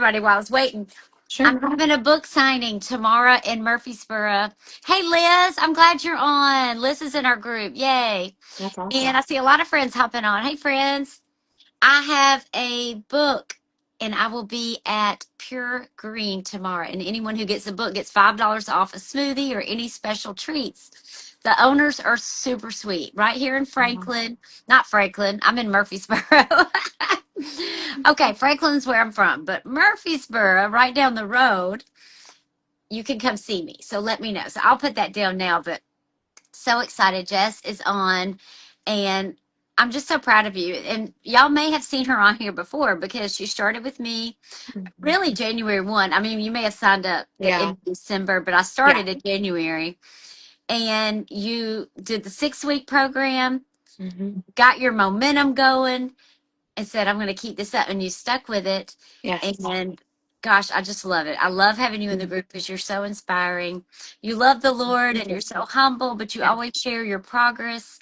everybody while I was waiting. Sure. I'm having a book signing tomorrow in Murfreesboro. Hey, Liz, I'm glad you're on. Liz is in our group. Yay. That's And awesome. I see a lot of friends hopping on. Hey, friends. I have a book and I will be at Pure Green tomorrow. And anyone who gets a book gets $5 off a smoothie or any special treats. The owners are super sweet right here in Mhm. Franklin. Not Franklin, I'm in Murfreesboro. Okay, Franklin's where I'm from, but Murfreesboro, right down the road, you can come see me. So let me know. So I'll put that down now. But so excited. Jess is on, and I'm just so proud of you. And y'all may have seen her on here before because she started with me Mhm. really January 1. I mean, you may have signed up Yeah. in December, but I Yeah. started in January. And you did the 6 week program, Hmm. got your momentum going, and said, I'm going to keep this up. And you stuck with it. Yes. And gosh, I just love it. I love having you in the Mhm. group because you're so inspiring. You love the Lord and you're so humble, but you Yeah. always share your progress.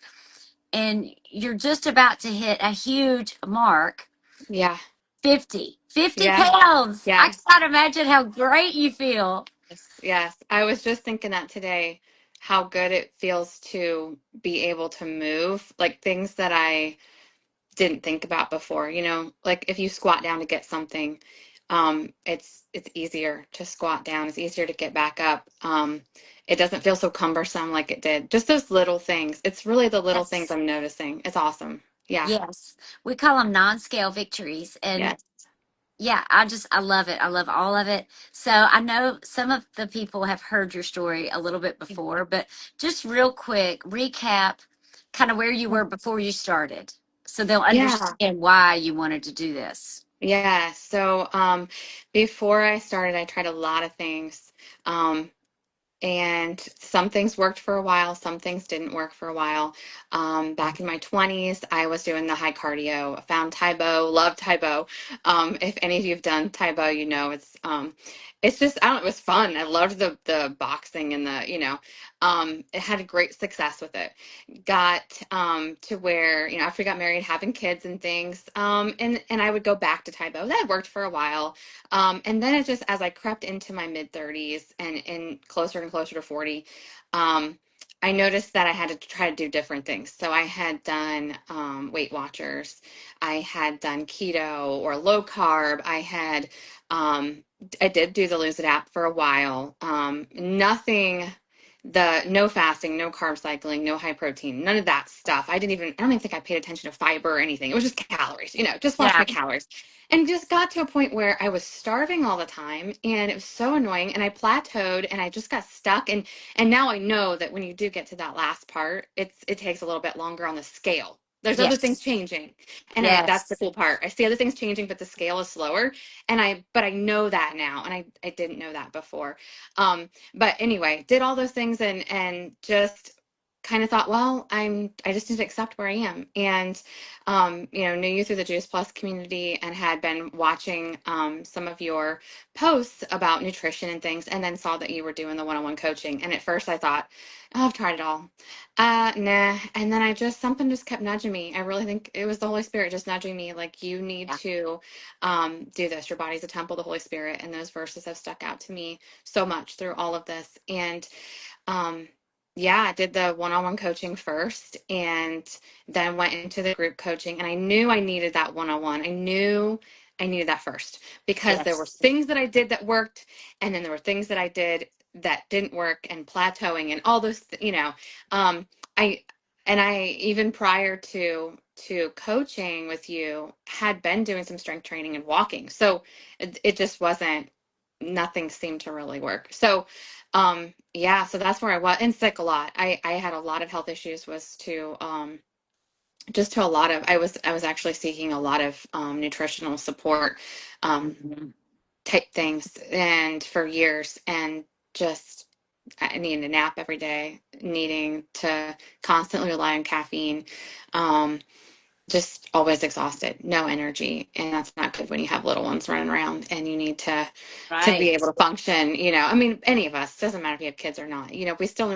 And you're just about to hit a huge mark, Yeah. 50 Yeah. pounds. I Yes. cannot imagine how great you feel. Yes. Yes. I was just thinking that today, how good it feels to be able to move, like things that I didn't think about before, like if you squat down to get something, it's easier to squat down. It's easier to get back up. It doesn't feel so cumbersome like it did. Just those little things. It's really the little things Yes. I'm noticing. It's awesome. Yeah. Yes. We call them non-scale victories. And Yes. yeah, I love it. I love all of it. So I know some of the people have heard your story a little bit before, but just real quick, recap kind of where you were before you started so they'll Yeah. understand why you wanted to do this. Yeah. So, before I started, I tried a lot of things. Um, and some things worked for a while, some things didn't work for a while. Back in my 20s, I was doing the high cardio. I found Taibo, love Taibo. If any of you have done Taibo, it's just, I don't know, it was fun. I loved the boxing and it had a great success with it. Got to where, after we got married, having kids and things, and I would go back to Taibo. That worked for a while. And then it just, as I crept into my mid 30s and closer and closer to 40, I noticed that I had to try to do different things. So I had done Weight Watchers, I had done keto or low carb. I did do the Lose It app for a while. No fasting, no carb cycling, no high protein, none of that stuff. I don't even think I paid attention to fiber or anything. It was just calories, just watch Yeah. my calories. And just got to a point where I was starving all the time and it was so annoying and I plateaued and I just got stuck and now I know that when you do get to that last part, it takes a little bit longer on the scale. There's other things Yes. changing. And that's the Yes. cool part. I see other things changing, but the scale is slower. But I know that now and I didn't know that before. But anyway, did all those things and just kind of thought, well, I just need to accept where I am. And knew you through the Juice Plus community and had been watching some of your posts about nutrition and things, and then saw that you were doing the one-on-one coaching. And at first I thought, oh, I've tried it all. Nah. And then something just kept nudging me. I really think it was the Holy Spirit just nudging me, like, you need Yeah. to do this. Your body's a temple of the Holy Spirit. And those verses have stuck out to me so much through all of this. And um, yeah, I did the one-on-one coaching first and then went into the group coaching. And I knew I needed that one-on-one. I knew I needed that first because there were Yes. things that I did that worked. And then there were things that I did that didn't work and plateauing and all those, um, I, I even prior to coaching with you had been doing some strength training and walking. So it just wasn't, nothing seemed to really work. So yeah, so that's where I was, and sick a lot. I had a lot of health issues, was to just to a lot of, I was actually seeking a lot of nutritional support um Mhm. type things and for years, and just I needing a nap every day, needing to constantly rely on caffeine, um just always exhausted, no energy, and that's not good when you have little ones running around and you need to be able Right. to function. I mean, any of us, doesn't matter if you have kids or not.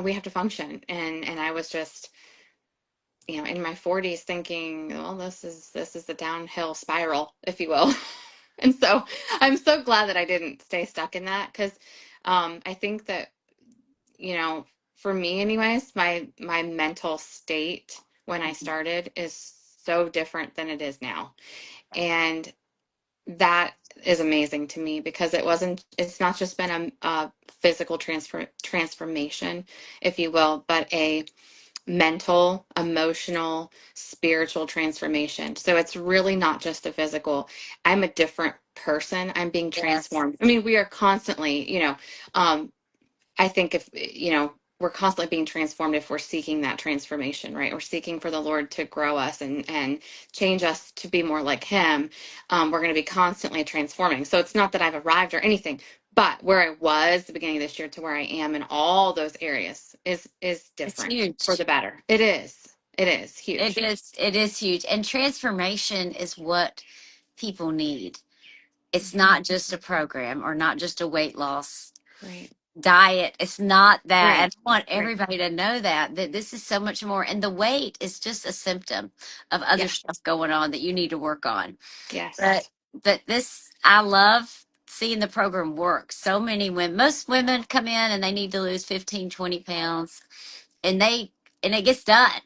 We have to function, and I was just in my 40s thinking, well, this is the downhill spiral, if you will. And so I'm so glad that I didn't stay stuck in that because I think that, you know, for me anyways, my mental state when I started is so different than it is now. And that is amazing to me because it's not just been a physical transformation, if you will, but a mental, emotional, spiritual transformation. So it's really not just a physical. I'm a different person. I'm being Yes, transformed. I mean, we are constantly, um, I think if, we're constantly being transformed if we're seeking that transformation, right? We're seeking for the Lord to grow us and change us to be more like Him. We're going to be constantly transforming. So it's not that I've arrived or anything, but where I was at the beginning of this year to where I am in all those areas is it's different for huge. the better. It is. It is It huge. is. It is huge. And transformation is what people need. It's Mhm. not just a program or not just a weight loss Right. diet. It's not that. And Right. I want Right. everybody to know that this is so much more. And the weight is just a symptom of other Yeah. stuff going on that you need to work on. But Yes. this, I love seeing the program work. So many women, most women come in and they need to lose 15, 20 pounds, and it gets done.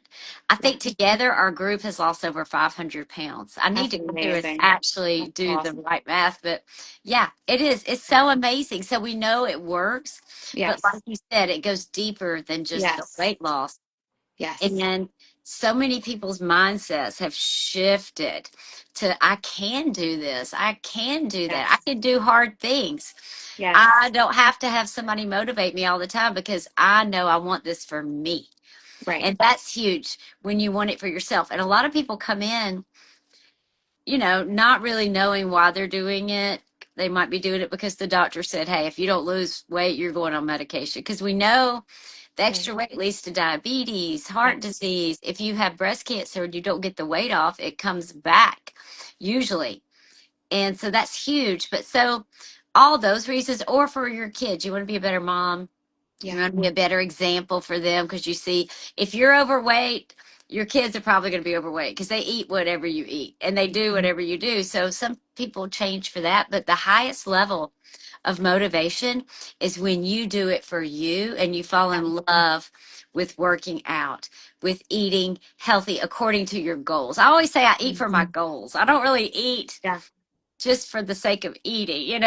I Yeah. think together our group has lost over 500 pounds. I need That's to go through and amazing. actually That's do the awesome. right math, but yeah, it is. It's so amazing. So we know it works, but Yes. like you said, it goes deeper than just the Yes. weight loss. Yes. And so many people's mindsets have shifted to, I can do this. I can do that. Yes. I can do hard things. I Yes. don't have to have somebody motivate me all the time because I know I want this for me. Right. And that's huge when you want it for yourself. And a lot of people come in, not really knowing why they're doing it. They might be doing it because the doctor said, hey, if you don't lose weight, you're going on medication. Because we know the Right. extra weight leads to diabetes, heart Yes. disease. If you have breast cancer and you don't get the weight off, it comes back usually. And so that's huge. But so all those reasons, or for your kids, you want to be a better mom, you Yeah. want to be a better example for them because you see, if you're overweight, your kids are probably going to be overweight because they eat whatever you eat and they do whatever you do. So some people change for that. But the highest level of motivation is when you do it for you and you fall Yeah. in love with working out, with eating healthy according to your goals. I always say I eat for my goals. I don't really eat Yeah. just for the sake of eating.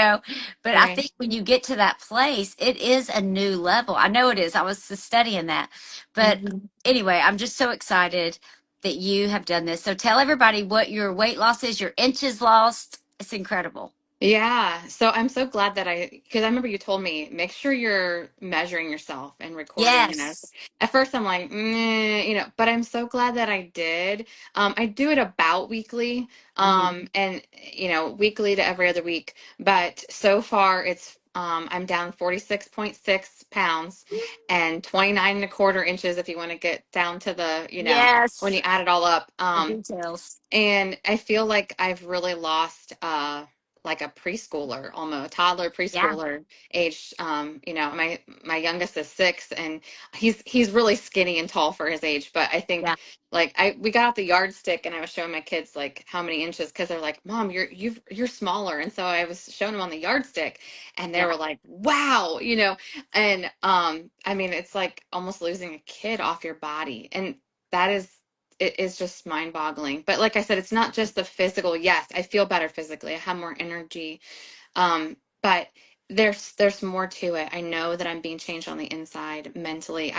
But I Right. think when you get to that place, it is a new level. I know it is. I was studying that. But Mhm. anyway, I'm just so excited that you have done this. So tell everybody what your weight loss is, your inches lost. It's incredible. Yeah. So I'm so glad that because I remember you told me, make sure you're measuring yourself and recording. And Yes. at first I'm like, but I'm so glad that I did. I do it about weekly, Mhm. and, weekly to every other week. But so far I'm down 46.6 pounds and 29 and a quarter inches if you want to get down to the, when you Yes. add it all up. The details. And I feel like I've really lost like a preschooler, almost toddler Yeah. preschooler age. My youngest is 6 and he's really skinny and tall for his age, but I think Yeah. like we got out the yardstick and I was showing my kids like how many inches because they're like, Mom, you're smaller. And so I was showing them on the yardstick and they Yeah. were like, wow, and I mean it's like almost losing a kid off your body. And that it is just mind boggling. But like I said, it's not just the physical. Yes, I feel better physically. I have more energy. But there's more to it. I know that I'm being changed on the inside mentally.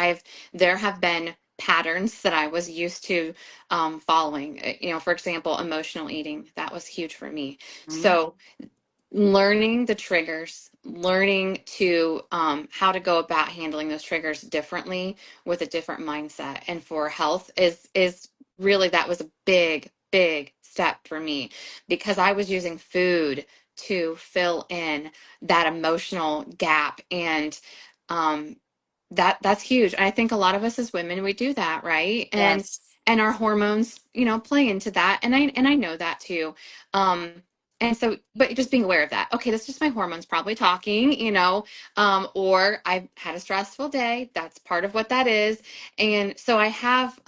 There have been patterns that I was used to following. For example, emotional eating. That was huge for me. Mhm. So learning the triggers, learning to how to go about handling those triggers differently with a different mindset, and for health is really that was a big step for me because I was using food to fill in that emotional gap and um, that's huge. And I think a lot of us as women we do that, right? Yes. And our hormones, play into that, and I know that too. Um, and so, but just being aware of that. Okay, that's just my hormones probably talking, or I've had a stressful day. That's part of what that is. And so I have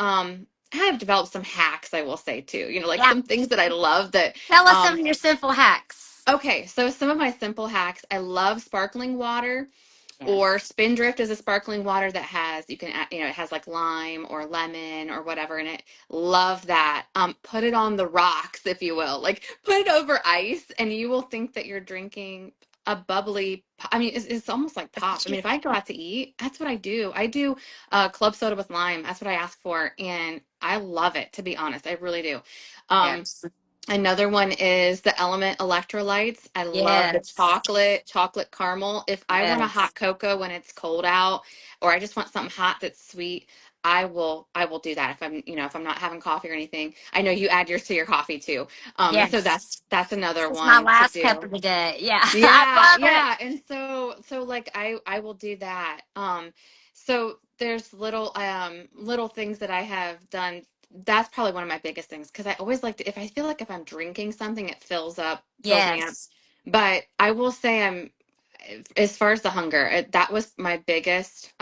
developed some hacks, I will say too, like Yeah. some things that I love that, Tell us some um, of your simple hacks. Okay, so some of my simple hacks. I love sparkling water. Or Yes. Spindrift is a sparkling water that has, you can add, it has like lime or lemon or whatever in it. Love that. Put it on the rocks, if you will. Like put it over ice and you will think that you're drinking a bubbly, I mean, it's almost like pop. I mean, if I go out to eat, that's what I do. I do club soda with lime. That's what I ask for. And I love it, to be honest. I really do. Um, Yes. Another one is the Element electrolytes. I love the Yes. chocolate caramel. If I want a Yes. hot cocoa when it's cold out, or I just want something hot that's sweet, I will do that if if I'm not having coffee or anything. I know you add yours to your coffee too. So Yes. that's another This is my one to last cup do. of the day. Yeah. I Yeah, love it. yeah. And so like I will do that. So there's little things that I have done. That's probably one of my biggest things because I always like to, if I feel like if I'm drinking something, it fills me up. Yes. But I will say as far as the hunger, that was my biggest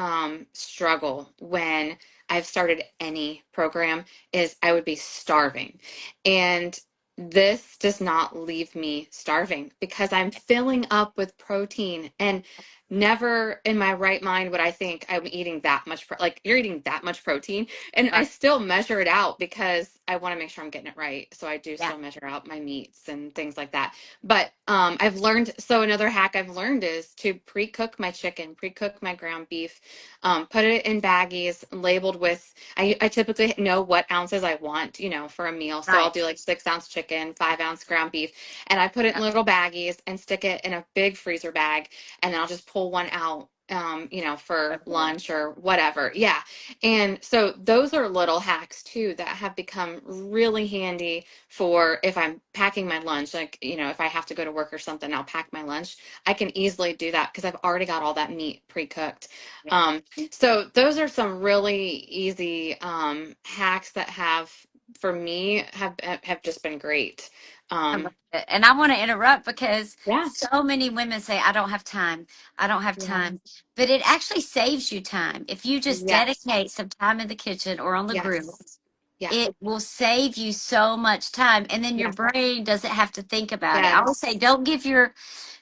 struggle when I've started any program is I would be starving. And this does not leave me starving because I'm filling up with protein and never in my right mind would I think I'm eating that much like you're eating that much protein and I Right. still measure it out because I want to make sure I'm getting it right. So I do Yeah. still measure out my meats and things like that. But I've learned, so another hack I've learned is to pre-cook my chicken, pre-cook my ground beef, put it in baggies labeled with, I typically know what ounces I want, for a meal. So I'll Right. do like 6 ounce chicken, 5 ounce ground beef, and I put it in Yeah. little baggies and stick it in a big freezer bag. And then I'll just pull one out, for Okay. lunch or whatever. Yeah. And so those are little hacks too that have become really handy for if I'm packing my lunch, like, if I have to go to work or something, I'll pack my lunch. I can easily do that because I've already got all that meat pre-cooked. Yeah. So those are some really easy hacks that for me, have just been great. I Um, love it. And I want to interrupt because yeah, so many women say, I don't have time. I don't have yeah, time. But it actually saves you time. If you just yes, dedicate some time in the kitchen or on the grill, yes, yeah, it will save you so much time. And then your yeah, brain doesn't have to think about it. I would say yes,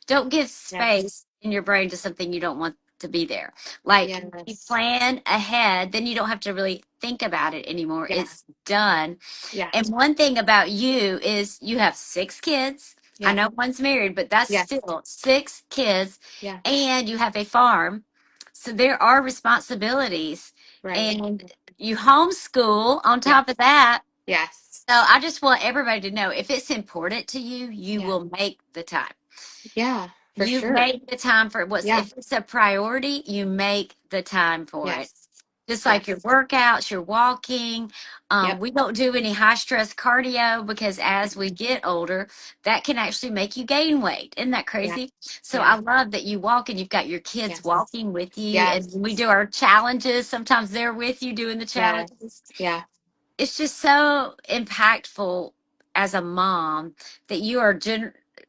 don't give yes, space in your brain to something you don't want to be there. Like you yes, plan ahead, then you don't have to really think about it anymore. yeah, It's done. yeah, And one thing about you is you have 6 kids. I yeah, know one's married, but that's yes, still 6 kids, yeah, and you have a farm. So there are responsibilities, right, and you homeschool on yeah, top of that. yes, So I just want everybody to know if it's important to you, you yeah, will make the time. yeah, for You sure. make the time for what's, Yeah, if it's a priority, you make the time for it. yes, Just like your yes, workouts, your walking. yep, We don't do any high stress cardio because as we get older, that can actually make you gain weight. Isn't that yeah, crazy? So I yeah, love that you walk and you've got your kids yes, walking with you. And yes, when we do our challenges, sometimes they're with you doing the yes, challenges. yeah, It's just so impactful as a mom that you are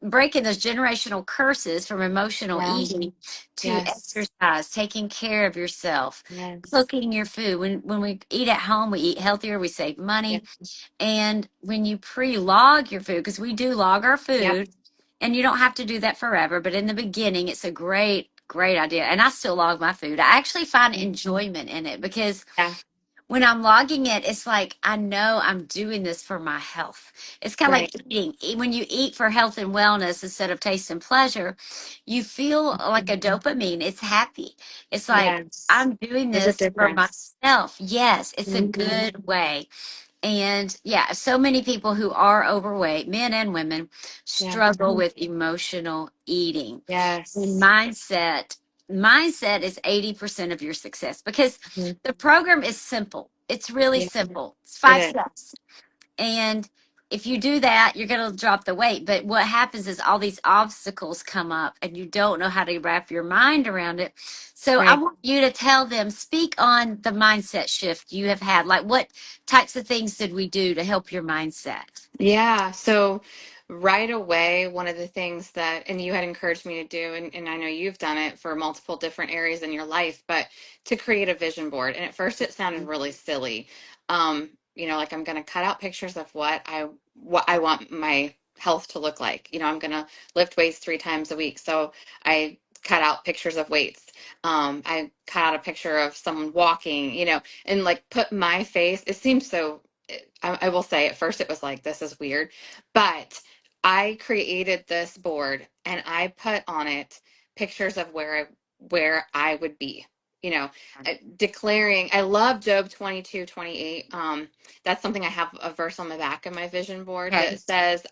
breaking those generational curses from emotional yeah, eating to yes, exercise, taking care of yourself, yes, cooking your food. When we eat at home, we eat healthier, we save yeah, money. And when you pre-log your food, because we do log our yep, food, and you don't have to do that forever, but in the beginning, it's a great idea. And I still log my food. I actually find enjoyment in it because yeah, when I'm logging it, it's like I know I'm doing this for my health. It's kind of like right, eating. When you eat for health and wellness instead of taste and pleasure, you feel like a dopamine. It's happy. It's like yes, I'm doing there's a this for difference. myself. Yes, it's a Hmm. good way. And yeah, so many people who are overweight, men and women, Yeah, struggle with emotional eating and yes, mindset. Mindset is 80% of your success because mhm, the program is simple. It's really yeah, simple. It's it five is, steps. And if you do that, you're going to drop the weight. But what happens is all these obstacles come up and you don't know how to wrap your mind around it. So I right. want you to tell them, speak on the mindset shift you have had. Like what types of things did we do to help your mindset? Yeah, so right away, one of the things that, and you had encouraged me to do, and I know you've done it for multiple different areas in your life, but to create a vision board. And at first it sounded really silly. Like I'm going to cut out pictures of what I want my health to look like. I'm going to lift weights 3 times a week. So I cut out pictures of weights. I cut out a picture of someone walking, and like put my face. It seems so, I will say at first it was like, this is weird, but I created this board and I put on it pictures of where I would be, you know, declaring. I love Job 22:28. That's something I have a verse on the back of my vision board Okay. that says,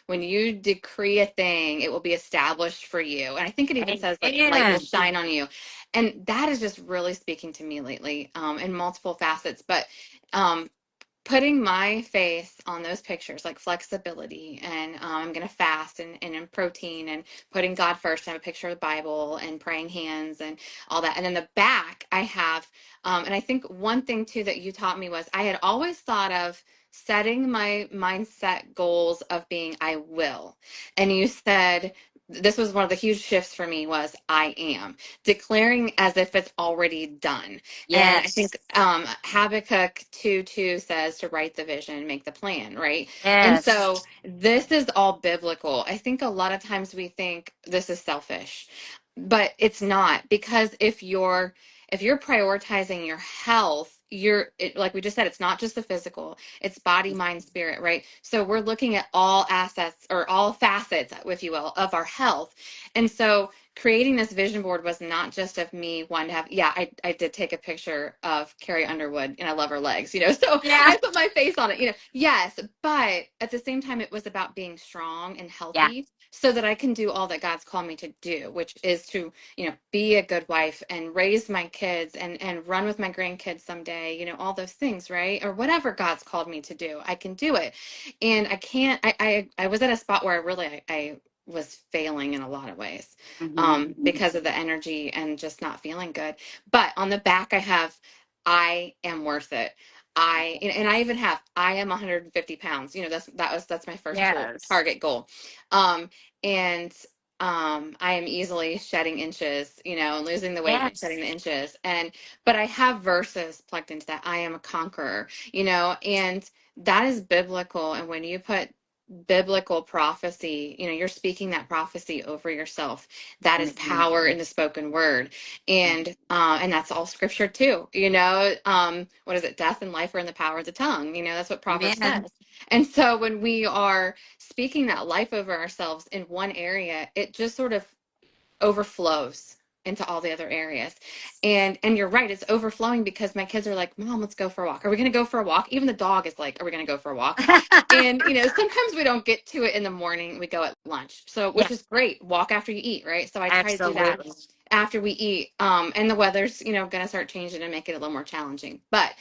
when you decree a thing, it will be established for you. And I think it even says like light will Amen. shine on you. And that is just really speaking to me lately, in multiple facets. But um, putting my face on those pictures, like flexibility, and I'm going to fast and in protein, and putting God first. I have a picture of the Bible and praying hands and all that. And then the back I have, and I think one thing too that you taught me was I had always thought of setting my mindset goals of being I will. And you said, this was one of the huge shifts for me, was I am declaring as if it's already done. And I Yes. think Habakkuk 2:2 says to write the vision, make the plan, right? And Yes. so this is all biblical. I think a lot of times we think this is selfish, but it's not, because if you're prioritizing your health, like we just said, it's not just the physical, it's body, mind, spirit, right? So we're looking at all assets, or all facets, if you will, of our health. And so creating this vision board was not just of me wanting to have, yeah, I did take a picture of Carrie Underwood and I love her legs, so Yeah. I put my face on it, yes, but at the same time, it was about being strong and Yeah. healthy so that I can do all that God's called me to do, which is to, be a good wife and raise my kids and run with my grandkids someday, all those things, right? Or whatever God's called me to do, I can do it. And I can't, I was at a spot where I was failing in a lot of ways, Hmm. because of the energy and just not feeling good. But on the back, I have, I am worth it. And I even have, I am 150 pounds. That's my first Yes. target goal. Um, and I am easily shedding inches, and losing the weight and shedding Yes. the inches. But I have verses plugged into that. I am a conqueror, and that is biblical. And when you put biblical prophecy, you're speaking that prophecy over yourself. That is Mhm. power in the spoken word. And that's all scripture too. What is it? Death and life are in the power of the tongue. That's what Proverbs Amen. says. And so when we are speaking that life over ourselves in one area, it just sort of overflows into all the other areas. And you're right, it's overflowing because my kids are like, Mom, let's go for a walk. Are we going to go for a walk? Even the dog is like, are we going to go for a walk? And sometimes we don't get to it in the morning, we go at lunch, so, Yeah. which is great. Walk after you eat, right? So I try to do that Absolutely. after we eat. And the weather's going to start changing and make it a little more challenging, but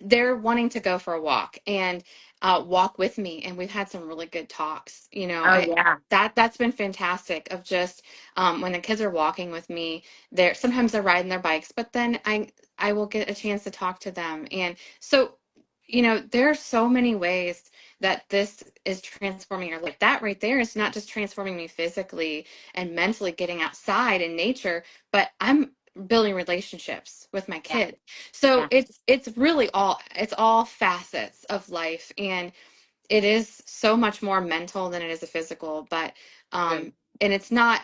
they're wanting to go for a walk and walk with me, and we've had some really good talks. Oh yeah. That's been fantastic, of just when the kids are walking with me, sometimes they're riding their bikes, but then I will get a chance to talk to them. And so, there are so many ways that this is transforming your life. That right there is not just transforming me physically and mentally, getting outside in nature, but I'm building relationships with my Yeah. kids. So Yeah. it's all facets of life, and it is so much more mental than it is a physical. But Good. and it's not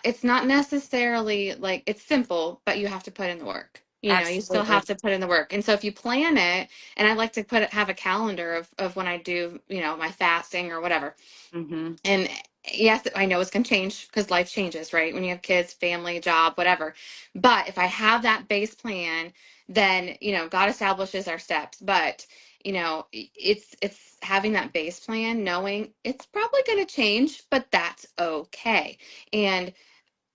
necessarily like, it's simple, but you have to put in the work. You still Absolutely. have to put in the work. And so if you plan it, and I like to have a calendar of when I do, my fasting or whatever. Hmm. And yes, I know it's going to change because life changes, right? When you have kids, family, job, whatever. But if I have that base plan, then, God establishes our steps. But, it's having that base plan, knowing it's probably going to change, but that's okay. And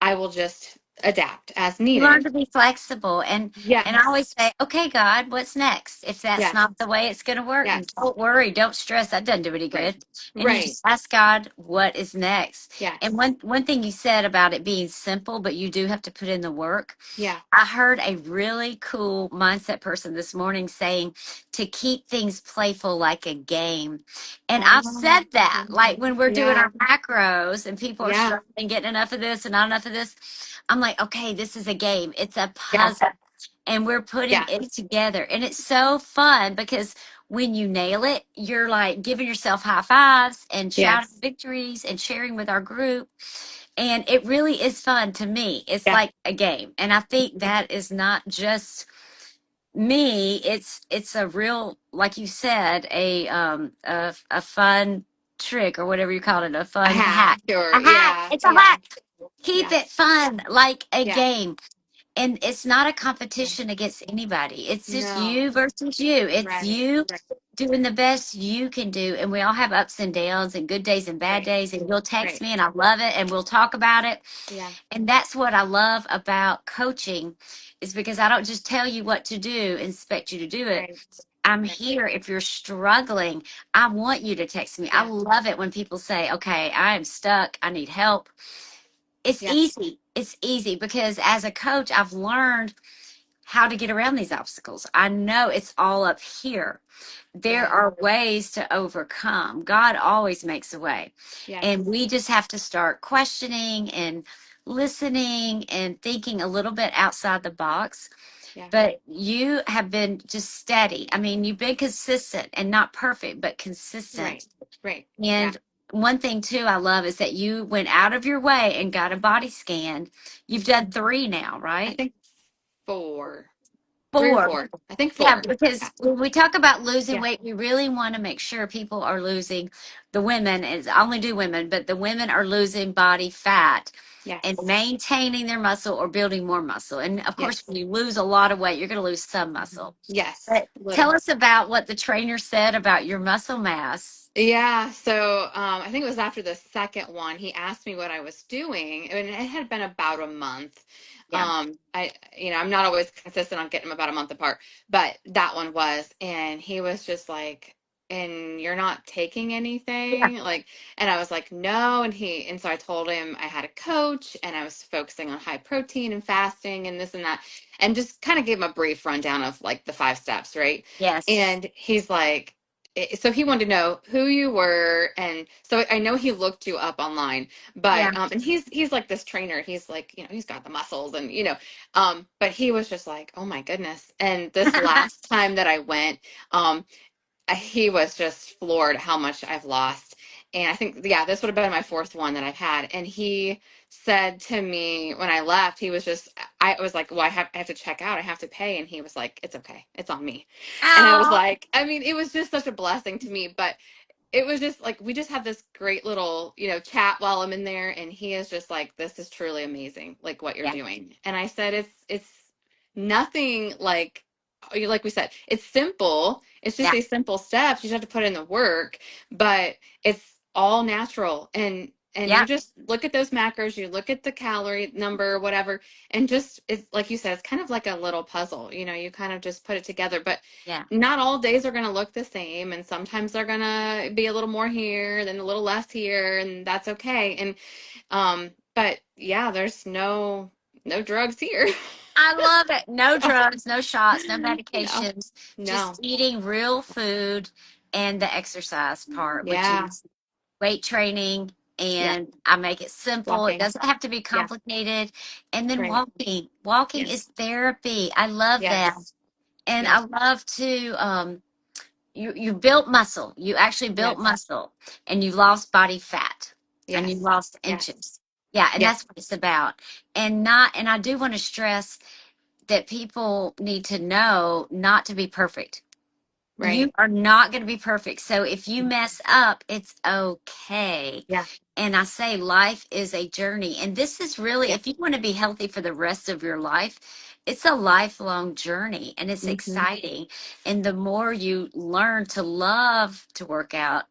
I will just adapt as You learn needed. to be flexible, and I always Yes. say, okay, God, what's next? If that's Yes. not the way it's going to work, Yes. don't worry, don't stress. That doesn't do any Right. good. And you Right. just ask God what is next. And Yes. one thing you said about it being simple, but you do have to put in the work. Yeah. I heard a really cool mindset person this morning saying to keep things playful like a game. And I've Oh, said that, like when we're doing yeah. our macros and people are Yeah. struggling getting enough of this and not enough of this, I'm like, okay, this is a game. It's a Yeah. puzzle. And we're putting Yeah. it together. And it's so fun because when you nail it, you're like giving yourself high fives and shouting Yes. victories and sharing with our group. And it really is fun to me. It's Yeah. like a game. And I think that is not just me, it's a real, like you said, a fun trick or whatever you call it, a A fun hack hack. or A hack. yeah. It's a Yeah. hack. Keep Yeah. it fun, like a Yeah. game. And it's not a Yeah. competition against anybody. It's just No. you versus you. It's Right. you Right. doing the best you can do. And we all have ups and downs and good days and bad Right. days. And you'll text Right. me and I love it and we'll talk about it. Yeah. And that's what I love about coaching is because I don't just tell you what to do and expect you to do it. Right. I'm Right. here if you're struggling. I want you to text me. I Yeah. love it when people say, okay, I am stuck. I need help. It's Yeah. easy. It's easy because as a coach, I've learned how to get around these obstacles. I know it's all up here. There Yeah. are ways to overcome. God always makes a way. Yes. And we just have to start questioning and listening and thinking a little bit outside the box. Yeah. But you have been just steady. I mean, you've been consistent and not perfect, but Right. consistent. Right. Yeah. And one thing too I love is that you went out of your way and got a body scan. You've done Mhm. 3 now, I right? think 4, 3 or 4. 4. I think Yeah, 4. Yeah. because when we talk about losing Yeah. weight, we really want to make sure people are losing, the women, is I only do women, but the women are losing body fat and Yes. maintaining their muscle or building more muscle. And of course, Yes. when you lose a lot of weight, you're going to lose some Mhm. muscle. Yes. But tell Little. us about what the trainer said about your muscle mass. Yeah, so I think it was after the second one, he asked me what I was doing, and it had been about a month. Yeah. I'm not always consistent on getting them about a month apart, but that one was, and he was just like, "And you're not taking Yeah. anything?" Like, and I was like, "No," and so I told him I had a coach, and I was focusing on high protein and fasting and this and that, and just kind of gave him a brief rundown of like the 5 steps, right? Yes. And he's like, so he wanted to know who you were, and so I know he looked you up online, Yeah. but and he's like this trainer. He's like, he's got the muscles, and but he was just like, oh my goodness. And this last time that I went, um he was just floored how much I've lost. And I think, yeah, this would have been my fourth one that I've had. And he said to me when I left, he was just, I was like, well, I have to check out. I have to pay. And he was like, it's okay. It's on me. And I was Oh, like, I mean, it was just such a blessing to me. But it was just like, we just had this great little, chat while I'm in there. And he is just like, this is truly amazing, like what you're yeah. doing. And I said, it's nothing like we said, it's simple. It's just Yeah. these simple steps. You just have to put in the work, but it's all natural. And you Yeah. just look at those macros, you look at the calorie number, whatever, and just it's like you said, it's kind of like a little puzzle. You kind of just put it together. But Yeah. not all days are going to look the same, and sometimes they're going to be a little more here, then a little less here, and that's okay. And but yeah, there's no drugs here. I love it. No So, drugs, no shots, no no, medications, just no. eating real food and the exercise part, which Yeah. is weight training. Yeah. And I make it simple. It Walking. doesn't have to be Yeah. complicated. And then Right. walking. Walking is Yes. therapy. I love that. Yes. And I Yes. love to you built muscle. You actually built Yes. muscle and you lost body fat and you Yes. lost Yes. inches. Yeah, and Yes. that's what it's about. And I do want to stress that people need to know not to be perfect. You Right. are not going to be perfect. So if you mess up, it's okay. Yeah. And I say life is a journey. And this is really, Yeah. if you want to be healthy for the rest of your life, it's a lifelong journey and it's Hmm. exciting. And the more you learn to love to work out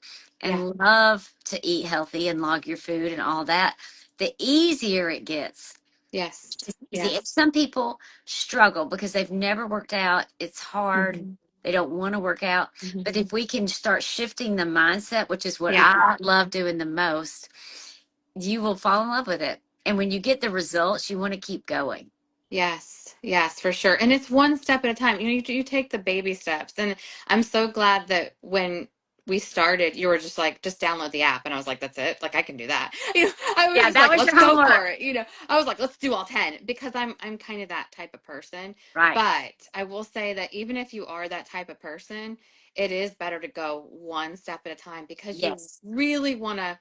Yeah. and love to eat healthy and log your food and all that, the easier it gets. Yes. It's easy. And Yes. some people struggle because they've never worked out. It's hard. Hmm. They don't want to work out. Hmm. But if we can start shifting the mindset, which is what Yeah. I love doing the most, you will fall in love with it. And when you get the results, you want to keep going. Yes, yes, for sure. And it's one step at a time. You take the baby steps. And I'm so glad that when we started, you were just like, just download the app. And I was like, that's it. Like I can do that. I was Yeah, just that like, was let's your go for homework. it. I was like, let's do all 10 because I'm kind of that type of person. Right. But I will say that even if you are that type of person, it is better to go one step at a time because you Yes. really want to,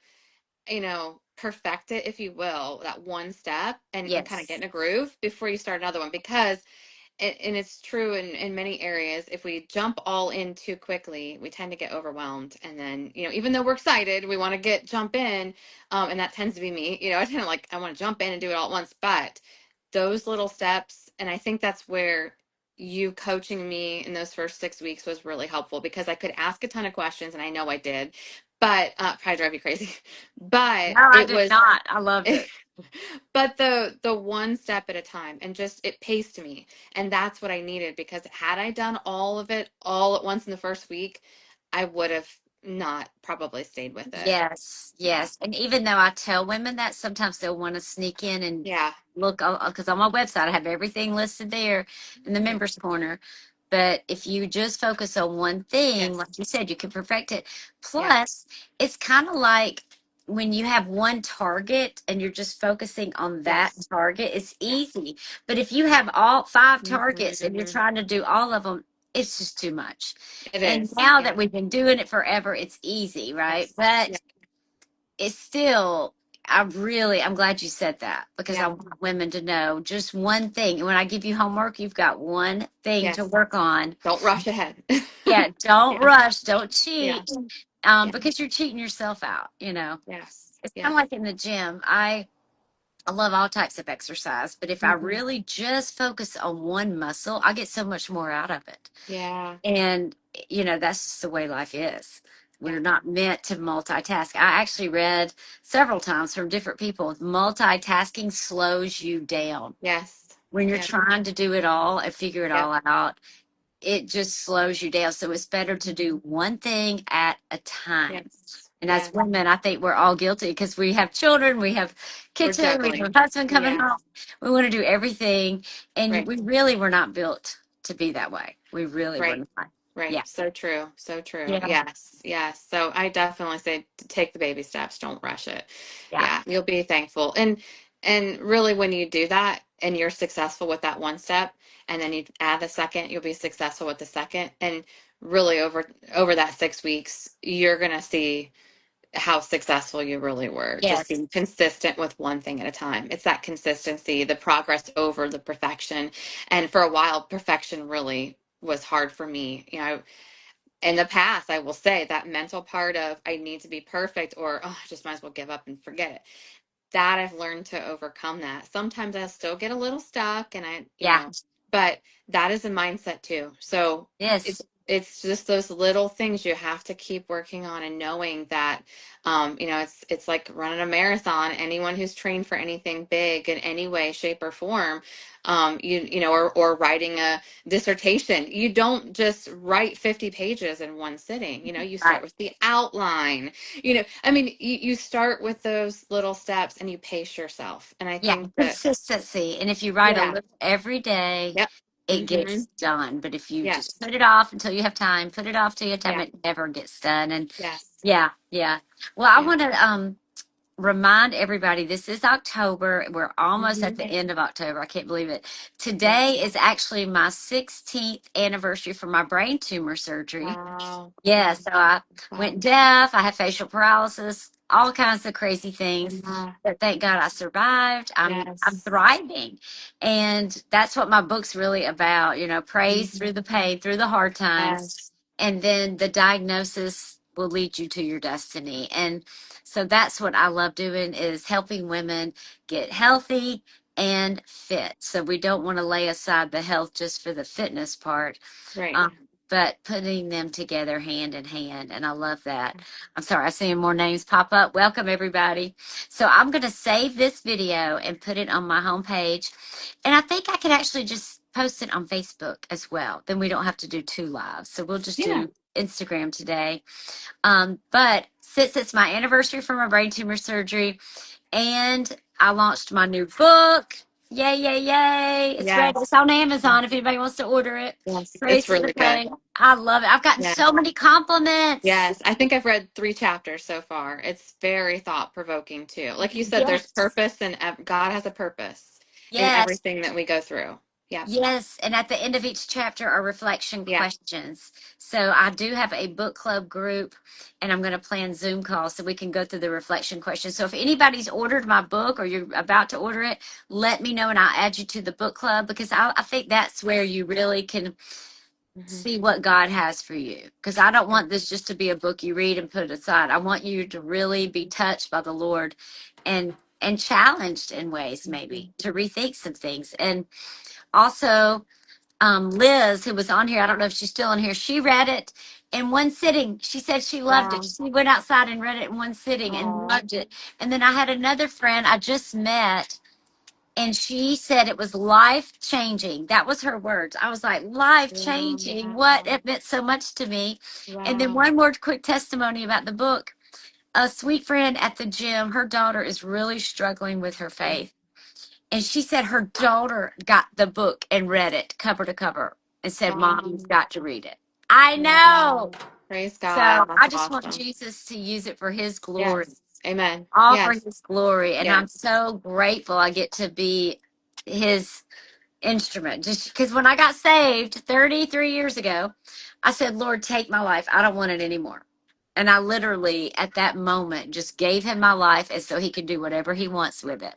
perfect it, if you will, that one step and kind of get Yes. in a groove before you start another one. Because and it's true in many areas, if we jump all in too quickly, we tend to get overwhelmed. And then, even though we're excited, we want to jump in. And that tends to be me. I tend to I want to jump in and do it all at once. But those little steps, and I think that's where you coaching me in those first 6 weeks was really helpful, because I could ask a ton of questions, and I know I did, but probably drive you crazy. But No, I it did was not. I loved it. but the one step at a time, and just it paced me, and that's what I needed. Because had I done all of it all at once in the first week, I would have not probably stayed with it. Yes, Yeah. yes. And even though I tell women that, sometimes they'll want to sneak in and Yeah. look, because on my website I have everything listed there in the Yeah. members corner. But if you just focus on one thing, Yes. like you said, you can perfect it. Yeah. Plus, it's kind of like when you have one target and you're just focusing on that Yes. target, it's Yes. easy. But if you have all five targets and you're Hmm. trying to do all of them, it's just too much. It And is. now that Yeah. we've been doing it forever, it's easy, right? Yes. Yeah. But it's still, I'm glad you said that, because I Yeah. want women to know just one thing. And when I give you homework, you've got one thing to Yes. work on. Don't rush ahead. Yeah, don't Yeah. rush, don't Yeah. cheat, Yeah. because you're cheating yourself out. Yes. It's kind Yeah. of like in the gym. I love all types of exercise, but if I Hmm. really just focus on one muscle, I get so much more out of it. Yeah. And, that's just the way life is. Yeah. We're not meant to multitask. I actually read several times from different people, multitasking slows you down. Yes. When you're Yeah. trying to do it all and figure it Yep. all out, it just slows you down. So it's better to Mhm. do one thing at a time. Yes. And as Yes. women, I think we're all guilty because we have children, we have We're kitchen, we have juggling. a husband coming home. Yes. We want to do everything. And Right. we really were not built to be that way. We really were Right. not. Right. Yeah. So true. So true. Yeah. Yes. Yes. So I definitely say to take the baby steps. Don't rush it. Yeah. Yeah. You'll be thankful. And really, when you do that and you're successful with that one step, and then you add the second, you'll be successful with the second. And really, over that 6 weeks, you're gonna see how successful you really were, just Yes. being consistent with one thing at a time. It's that consistency, the progress over the perfection. And for a while, perfection really was hard for me. In the past, I will say that mental part of I need to be perfect, or oh, I just might as well give up and forget it, that I've learned to overcome that. Sometimes I still get a little stuck, and Yeah. but that is a mindset too. So it's Yes. it's just those little things you have to keep working on, and knowing that it's like running a marathon. Anyone who's trained for anything big in any way, shape, or form, or writing a dissertation, you don't just write 50 pages in one sitting. You start Right. with the outline. I mean, you start with those little steps and you pace yourself. And I Yeah. think that, Consistency. And if you write a yeah, little every day, yep, it mm-hmm, gets done. But if you just yes, put it off until you have time, put it off till you have time, yeah, it never gets done. And yes, yeah, yeah. Well, I yeah, want to remind everybody this is October. We're almost at mm-hmm, the end of October. I can't believe it. yeah, Today is actually my 16th anniversary for my brain tumor surgery. wow, Yeah, wow, so I wow, went deaf. I had facial paralysis, all kinds of crazy things. yeah, But thank God I survived. I'm yes, thriving. And that's what my book's really about, praise mhm, through the pain, through the hard times. yes, And then the diagnosis will lead you to your destiny. And so that's what I love doing, is helping women get healthy and fit. So we don't want to lay aside the health just for the fitness part. right. Um, but putting them together hand in hand. And I love that. I'm sorry, I see more names pop up. Welcome, everybody. So I'm going to save this video and put it on my homepage. And I think I could actually just post it on Facebook as well. Then we don't have to do two lives. So we'll just Yeah, do Instagram today. But since it's my anniversary for my brain tumor surgery, and I launched my new book. Yay, yay, yay. It's ready. yes, It's on Amazon if anybody wants to order it. yes, Praise it's to the really good. pain. I love it. I've gotten Yeah. so many compliments. Yes, I think I've read 3 chapters so far. It's very thought provoking too. Like you said, there's Yes. purpose, and God has a purpose in Yes. everything that we go through. Yep. Yes, and at the end of each chapter are reflection Yeah. questions. So I do have a book club group, and I'm going to plan Zoom calls so we can go through the reflection questions. So if anybody's ordered my book or you're about to order it, let me know and I'll add you to the book club, because I think that's where you really can Hmm. see what God has for you. Because I don't want this just to be a book you read and put it aside. I want you to really be touched by the Lord and challenged in ways maybe to rethink some things. And also, Liz, who was on here, I don't know if she's still on here, she read it in one sitting. She said she loved it. Wow. She went outside and read it in one sitting and Oh, loved it. And then I had another friend I just met, and she said it was life changing. That was her words. I was like, life changing. What? wow. It meant so much to me. And then Wow. one more quick testimony about the book. A sweet friend at the gym, her daughter is really struggling with her faith. And she said her daughter got the book and read it cover to cover and said, Mom, you've Um, got to read it. I know. wow. Praise So God. That's I just want awesome. Jesus to use it for his glory, Yes. Amen. all for Yes. his glory. And I'm Yes. so grateful I get to be his instrument. Just because when I got saved 33 years ago, I said, Lord, take my life. I don't want it anymore. And I literally, at that moment, just gave him my life as so he could do whatever he wants with it.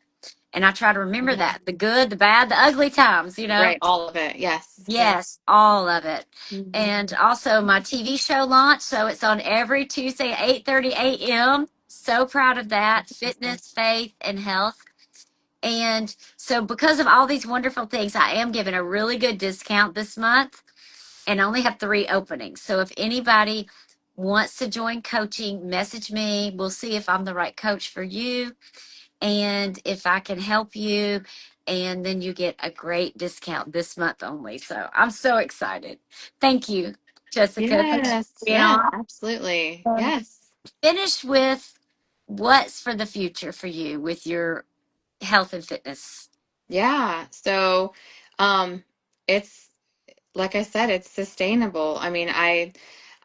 And I try to remember Mhm. that, the good, the bad, the ugly times, you know? Right. All of it. Yes. Yes. Yes, all of it. Hmm. And also my TV show launched, so it's on every Tuesday at 8:30 a.m. So proud of that. Awesome. Fitness, faith, and health. And so because of all these wonderful things, I am giving a really good discount this month and only have 3 openings. So if anybody wants to join coaching, message me. We'll see if I'm the right coach for you and if I can help you. And then you get a great discount this month only. So I'm so excited. Thank you, Jessica. Thanks for Yes. being Yes. on. Absolutely. And Yes. finish with what's for the future for you with your health and fitness. Yeah. So, um, it's like I said, it's sustainable. I mean,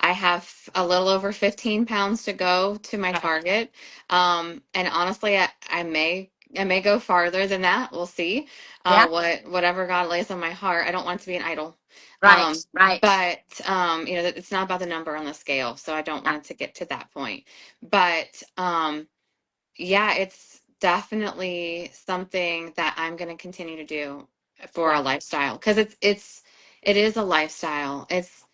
I have a little over 15 pounds to go to my target. And honestly, I may go farther than that. We'll see. Yeah, Whatever God lays on my heart. I don't want to be an idol. right, right. But you know, it's not about the number on the scale, so I don't want it to get to that point. But yeah, it's definitely something that I'm going to continue to do for a Yeah, lifestyle because it is a lifestyle. It's,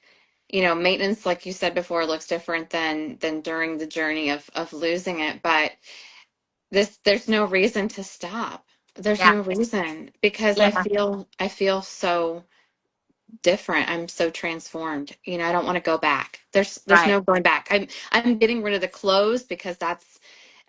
you know, maintenance, like you said before, looks different than during the journey of losing it. But there's no reason to stop. There's yeah, no reason because yeah, I feel so different. I'm so transformed. You know, I don't want to go back. There's right. no going back. I'm getting rid of the clothes because that's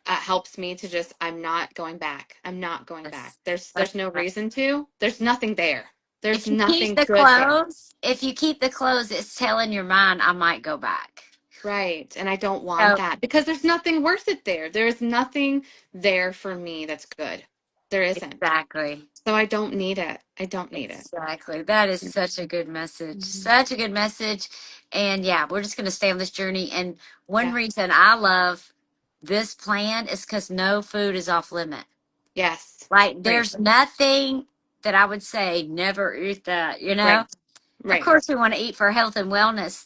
helps me to just I'm not going back. I'm not going back. That's, There's that's no right. reason to. There's nothing there. There's If you keep nothing the good there. clothes, if you keep the clothes, it's telling your mind, I might go back. Right. And I don't want So that because there's nothing worth it there. There's nothing there for me that's good. There isn't. exactly. So I don't need it. I don't need it. Exactly. That is such a good message. Mhm. Such a good message. And yeah, we're just going to stay on this journey. And one Yeah. reason I love this plan is because no food is off limit. Yes. Like Right. there's nothing that I would say never eat that, you know? Right. Of Right. course, we want to eat for health and wellness.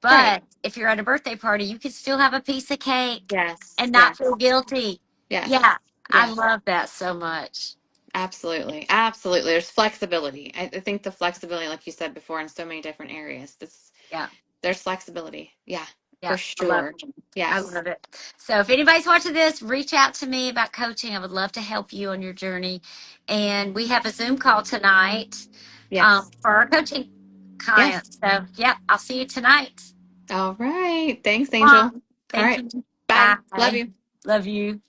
Right. But if you're at a birthday party, you can still have a piece of cake Yes. and not feel Yes. guilty. Yes. Yeah, I Yes. love that so much. Absolutely. Absolutely. There's flexibility. I think the flexibility, like you said before, in so many different areas, Yeah. there's flexibility. Yeah, Yeah, for I love sure. it. I Yes. love it. So if anybody's watching this, reach out to me about coaching. I would love to help you on your journey. And we have a Zoom call tonight Yes. for our coaching Yes. clients. So yeah, I'll see you tonight. All right. Thanks, Angel. Mom, All thank right. you. Bye. Love Bye. you. Love you.